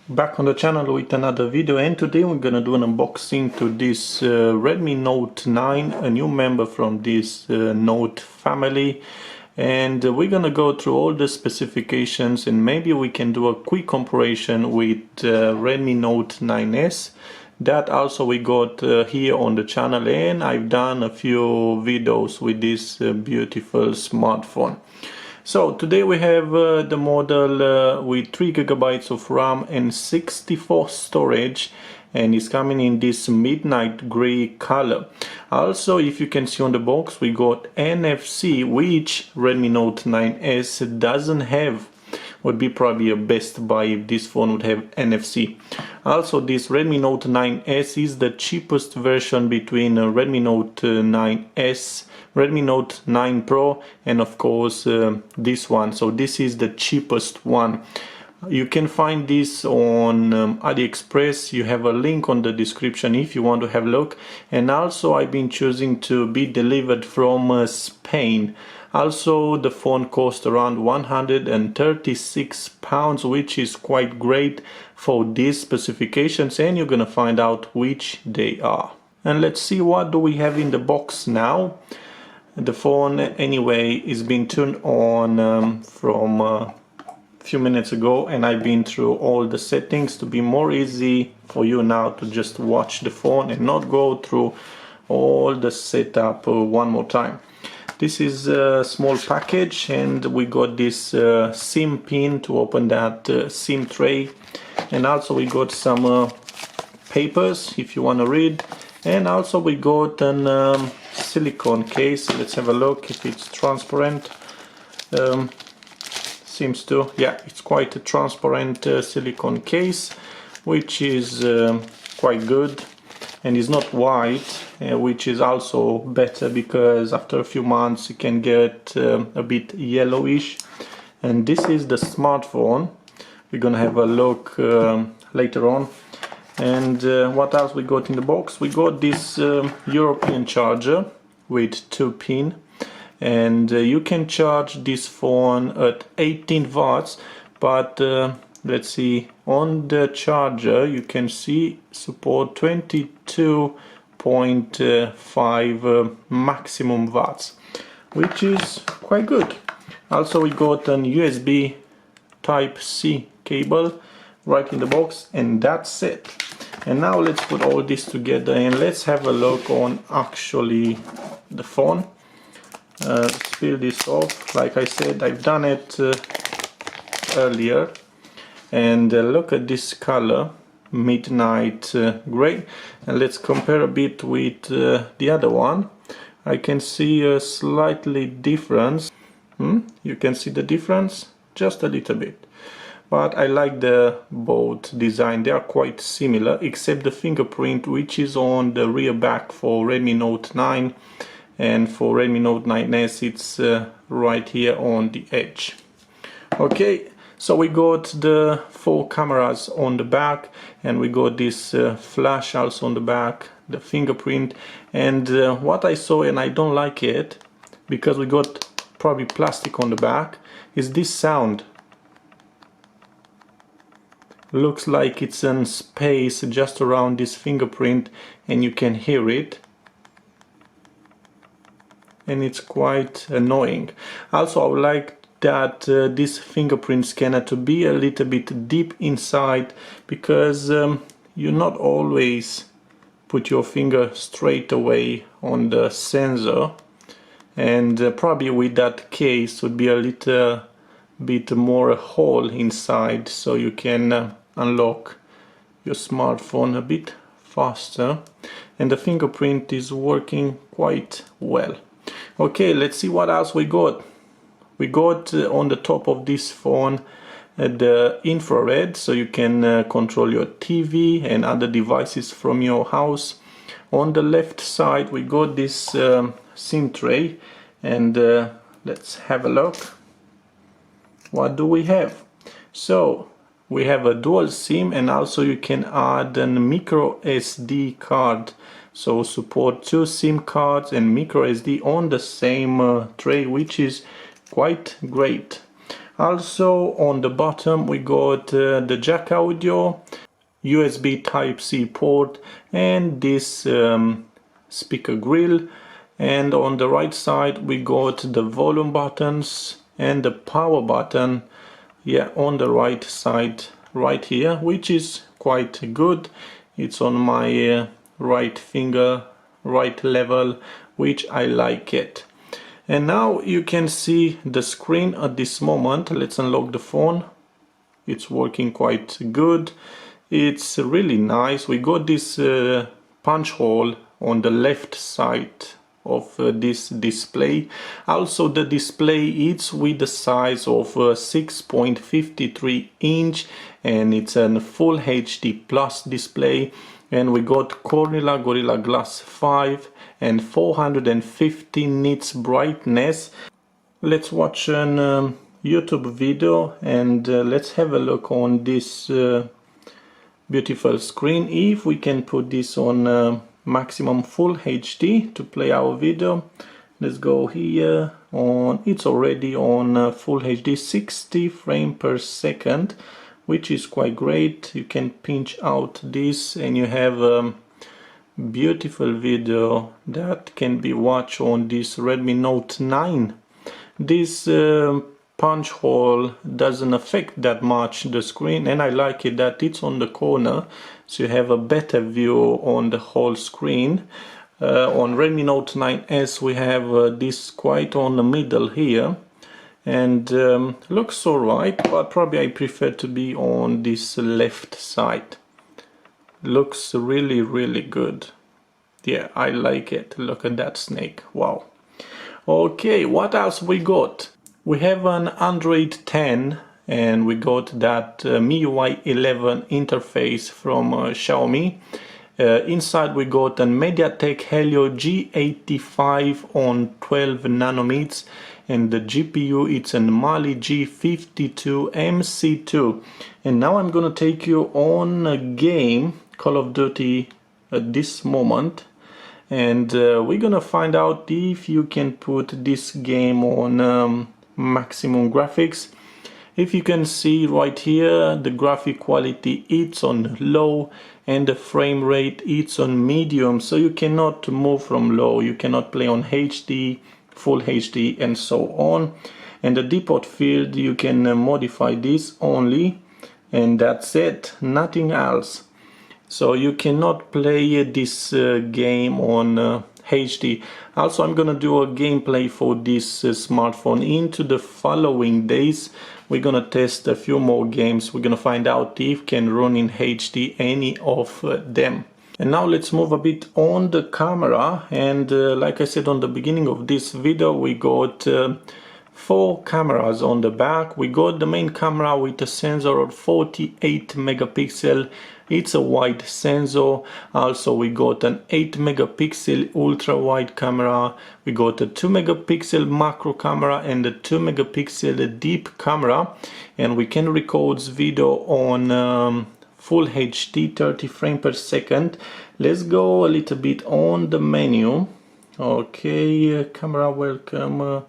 Back on the channel with another video, and today we're gonna do an unboxing to this Redmi Note 9, a new member from this Note family, and we're gonna go through all the specifications and maybe we can do a quick comparison with Redmi Note 9S. That also we got here on the channel, and I've done a few videos with this beautiful smartphone. So today we have the model with 3 GB of RAM and 64 storage, and it's coming in this midnight gray color. Also, if you can see on the box, we got NFC, which Redmi Note 9S doesn't have. Would be probably a best buy if this phone would have NFC. Also, this Redmi Note 9S is the cheapest version between Redmi Note 9S, Redmi Note 9 Pro, and of course this one. So this is the cheapest one. You can find this on AliExpress. You have a link on the description if you want to have a look. And also I've been choosing to be delivered from Spain. Also the phone cost around £136, which is quite great for these specifications, and you're gonna find out which they are. And let's see what do we have in the box now. The phone anyway is being turned on from a few minutes ago, and I've been through all the settings to be more easy for you now to just watch the phone and not go through all the setup one more time. This is a small package, and we got this SIM pin to open that SIM tray, and also we got some papers if you want to read, and also we got an silicone case. Let's have a look if it's transparent. Seems to, yeah, it's quite a transparent silicone case, which is quite good, and is not white, which is also better because after a few months it can get a bit yellowish. And this is the smartphone. We're gonna have a look later on. And what else we got in the box? We got this European charger with 2 pin, and you can charge this phone at 18 watts, but let's see, on the charger you can see support 22.5 maximum watts, which is quite good. Also we got an USB Type-C cable right in the box, and that's it. And now let's put all this together and let's have a look on actually the phone. Let's peel this off. Like I said, I've done it earlier. And look at this color, midnight gray. And let's compare a bit with the other one. I can see a slightly difference. You can see the difference just a little bit. But I like the both design. They are quite similar, except the fingerprint, which is on the rear back for Redmi Note 9, and for Redmi Note 9S it's right here on the edge. Okay, so we got the 4 cameras on the back, and we got this flash also on the back, the fingerprint, and what I saw, and I don't like it because we got probably plastic on the back, is this sound. Looks like it's in space just around this fingerprint, and you can hear it, and it's quite annoying. Also, I would like that this fingerprint scanner to be a little bit deep inside, because you not always put your finger straight away on the sensor, and probably with that case would be a little bit more hole inside, so you can unlock your smartphone a bit faster, and the fingerprint is working quite well. Okay, let's see what else we got. We got on the top of this phone the infrared, so you can control your TV and other devices from your house. On the left side we got this SIM tray, and let's have a look. What do we have? So we have a dual SIM, and also you can add a micro SD card. So support 2 SIM cards and micro SD on the same tray, which is quite great. Also on the bottom we got the jack audio, USB Type-C port, and this speaker grill. And on the right side we got the volume buttons and the power button, yeah, on the right side right here, which is quite good. It's on my right finger, right level, which I like it. And now you can see the screen at this moment. Let's unlock the phone. It's working quite good. It's really nice. We got this punch hole on the left side of this display. Also the display is with the size of 6.53 inch, and it's a full HD plus display. And we got Gorilla Glass 5 and 450 nits brightness. Let's watch an YouTube video, and let's have a look on this beautiful screen. If we can put this on maximum full HD to play our video, let's go here on, it's already on full HD 60 frames per second, which is quite great. You can pinch out this and you have a beautiful video that can be watched on this Redmi Note 9. This punch hole doesn't affect that much the screen, and I like it that it's on the corner, so you have a better view on the whole screen. On Redmi Note 9S we have this quite on the middle here, and looks alright, but probably I prefer to be on this left side. Looks really good. Yeah, I like it. Look at that snake. Wow. Okay, what else we got? We have an Android 10, and we got that MIUI 11 interface from Xiaomi. Inside we got a MediaTek Helio G85 on 12 nanometers, and the GPU it's an Mali G52 MC2. And now I'm gonna take you on a game, Call of Duty, at this moment, and we're gonna find out if you can put this game on maximum graphics. If you can see right here, the graphic quality it's on low and the frame rate it's on medium, so you cannot move from low, you cannot play on HD, full HD and so on. And the depot field, you can modify this only, and that's it, nothing else. So you cannot play this game on HD. Also, I'm gonna do a gameplay for this smartphone into the following days. We're gonna test a few more games. We're gonna find out if can run in HD any of them. And now let's move a bit on the camera. And like I said on the beginning of this video, we got 4 cameras on the back. We got the main camera with a sensor of 48 megapixel. It's a wide sensor. Also we got an 8 megapixel ultra wide camera. We got a 2 megapixel macro camera and a 2 megapixel deep camera, and we can record video on full HD 30 frames per second. Let's go a little bit on the menu. Okay, camera welcome,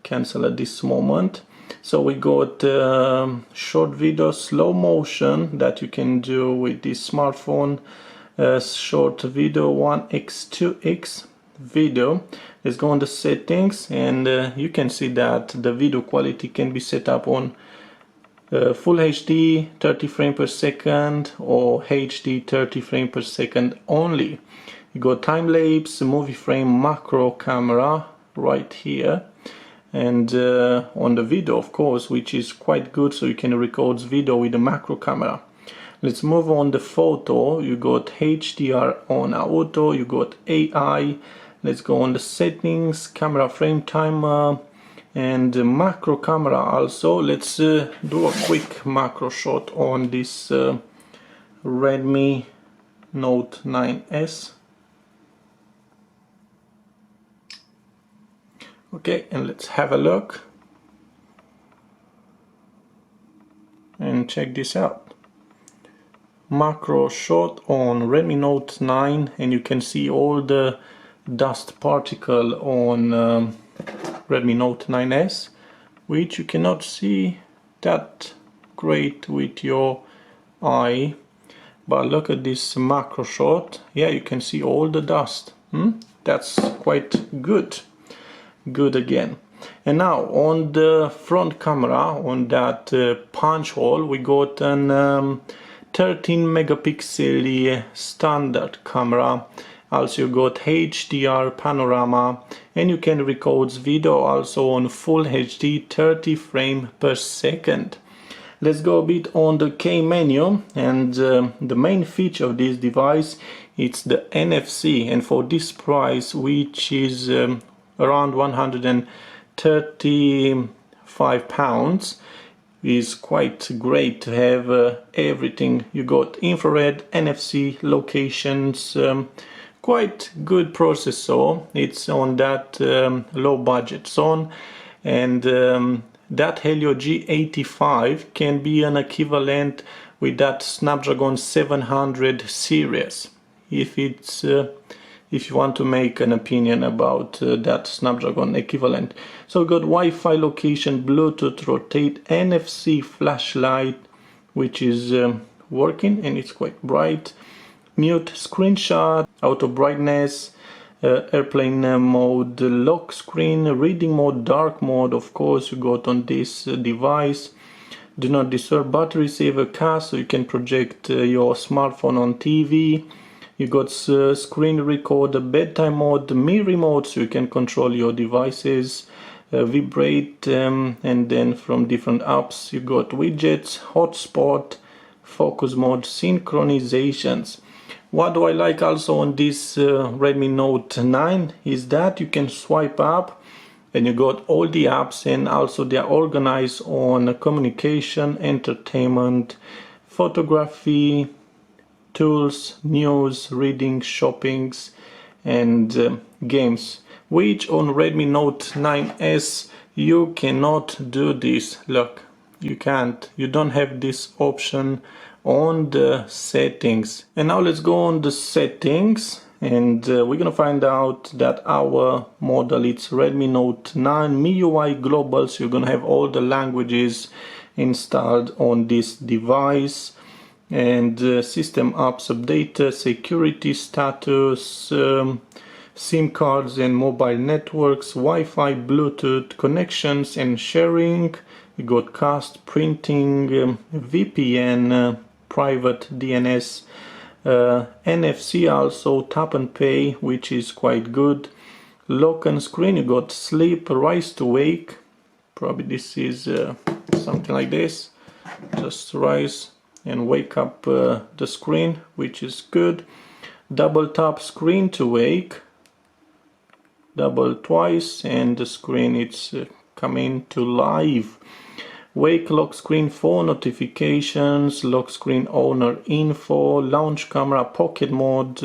cancel at this moment. So we got short video, slow motion that you can do with this smartphone, short video 1x 2x video. Let's go on the settings, and you can see that the video quality can be set up on full HD 30 frames per second or HD 30 frames per second only. You got time lapse, movie frame, macro camera right here. And on the video, of course, which is quite good, so you can record video with the macro camera. Let's move on the photo. You got HDR on auto, you got AI. Let's go on the settings, camera frame timer, and the macro camera also. Let's do a quick macro shot on this Redmi Note 9S. Okay, and let's have a look and check this out. Macro shot on Redmi Note 9, and you can see all the dust particle on Redmi Note 9S, which you cannot see that great with your eye, but look at this macro shot. Yeah, you can see all the dust. That's quite good. Good again. And now on the front camera, on that punch hole, we got an 13 megapixel standard camera. Also you got HDR panorama, and you can record video also on full HD 30 frames per second. Let's go a bit on the K menu, and the main feature of this device, it's the NFC, and for this price, which is around £135, is quite great to have everything. You got infrared, NFC, locations, quite good processor. It's on that low budget zone, and that Helio G85 can be an equivalent with that Snapdragon 700 series, if it's if you want to make an opinion about that Snapdragon equivalent. So we got Wi-Fi location, Bluetooth, rotate, NFC flashlight, which is working and it's quite bright, mute, screenshot, auto brightness, airplane mode, lock screen, reading mode, dark mode, of course you got on this device. Do not disturb, battery saver, cast, so you can project your smartphone on TV. You got screen recorder, bedtime mode, mirror mode, so you can control your devices, vibrate, and then from different apps you got widgets, hotspot, focus mode, synchronizations. What do I like also on this Redmi Note 9 is that you can swipe up and you got all the apps, and also they are organized on communication, entertainment, photography, tools, news, reading, shoppings, and games, which on Redmi Note 9S you cannot do this. Look, you can't, you don't have this option on the settings. And now let's go on the settings, and we're gonna find out that our model, it's Redmi Note 9 MIUI Global, so you're gonna have all the languages installed on this device. And system apps updated, security status, SIM cards and mobile networks, Wi-Fi, Bluetooth connections and sharing. You got cast, printing, VPN, private DNS, NFC, also tap and pay, which is quite good. Lock and screen, you got sleep, rise to wake. Probably this is something like this. Just rise and wake up the screen, which is good. Double tap screen to wake, double twice and the screen it's coming to live. Wake lock screen for notifications, lock screen owner info, launch camera, pocket mode.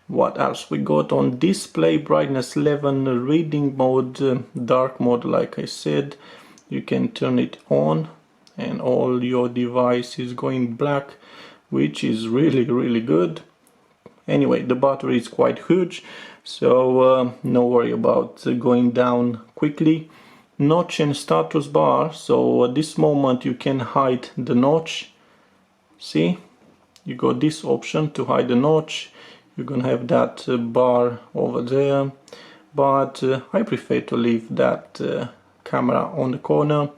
What else we got on display? Brightness 11, reading mode, dark mode, like I said, you can turn it on and all your device is going black, which is really good. Anyway, the battery is quite huge, so no worry about going down quickly. Notch and status bar, so at this moment you can hide the notch. See, you got this option to hide the notch. You're gonna have that bar over there, but I prefer to leave that camera on the corner.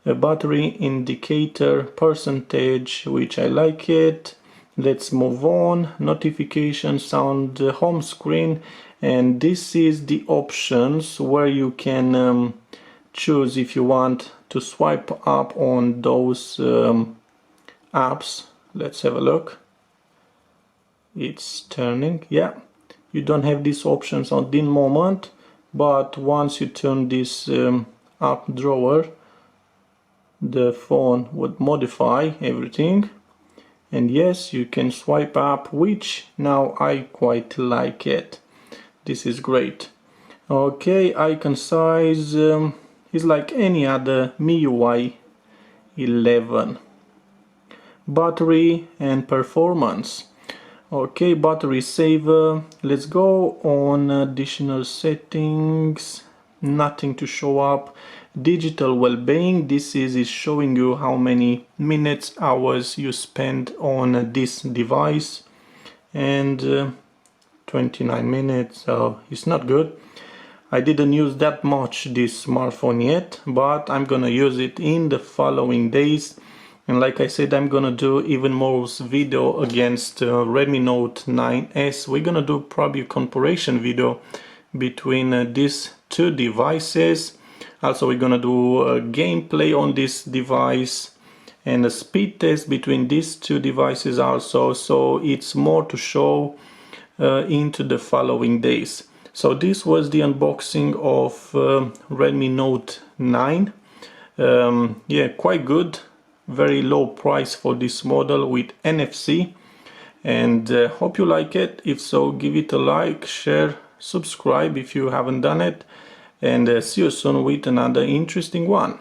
A battery indicator percentage, which I like it. Let's move on. Notification sound, home screen, and this is the options where you can choose if you want to swipe up on those apps. Let's have a look. It's turning. Yeah, you don't have these options on this moment, but once you turn this up drawer, the phone would modify everything, and yes, you can swipe up, which now I quite like it. This is great. Okay, icon size is like any other MIUI 11. Battery and performance. Okay, battery saver. Let's go on additional settings. Nothing to show up. digital well-being. This is showing you how many minutes, hours you spend on this device, and 29 minutes, so it's not good. I didn't use that much this smartphone yet, but I'm gonna use it in the following days. And like I said, I'm gonna do even more video against Redmi Note 9S. We're gonna do probably a comparison video between these two devices. Also, we're gonna do a gameplay on this device and a speed test between these two devices also. So it's more to show into the following days. So this was the unboxing of Redmi Note 9. Yeah, quite good. Very low price for this model with NFC. And hope you like it. If so, give it a like, share, subscribe if you haven't done it. And see you soon with another interesting one.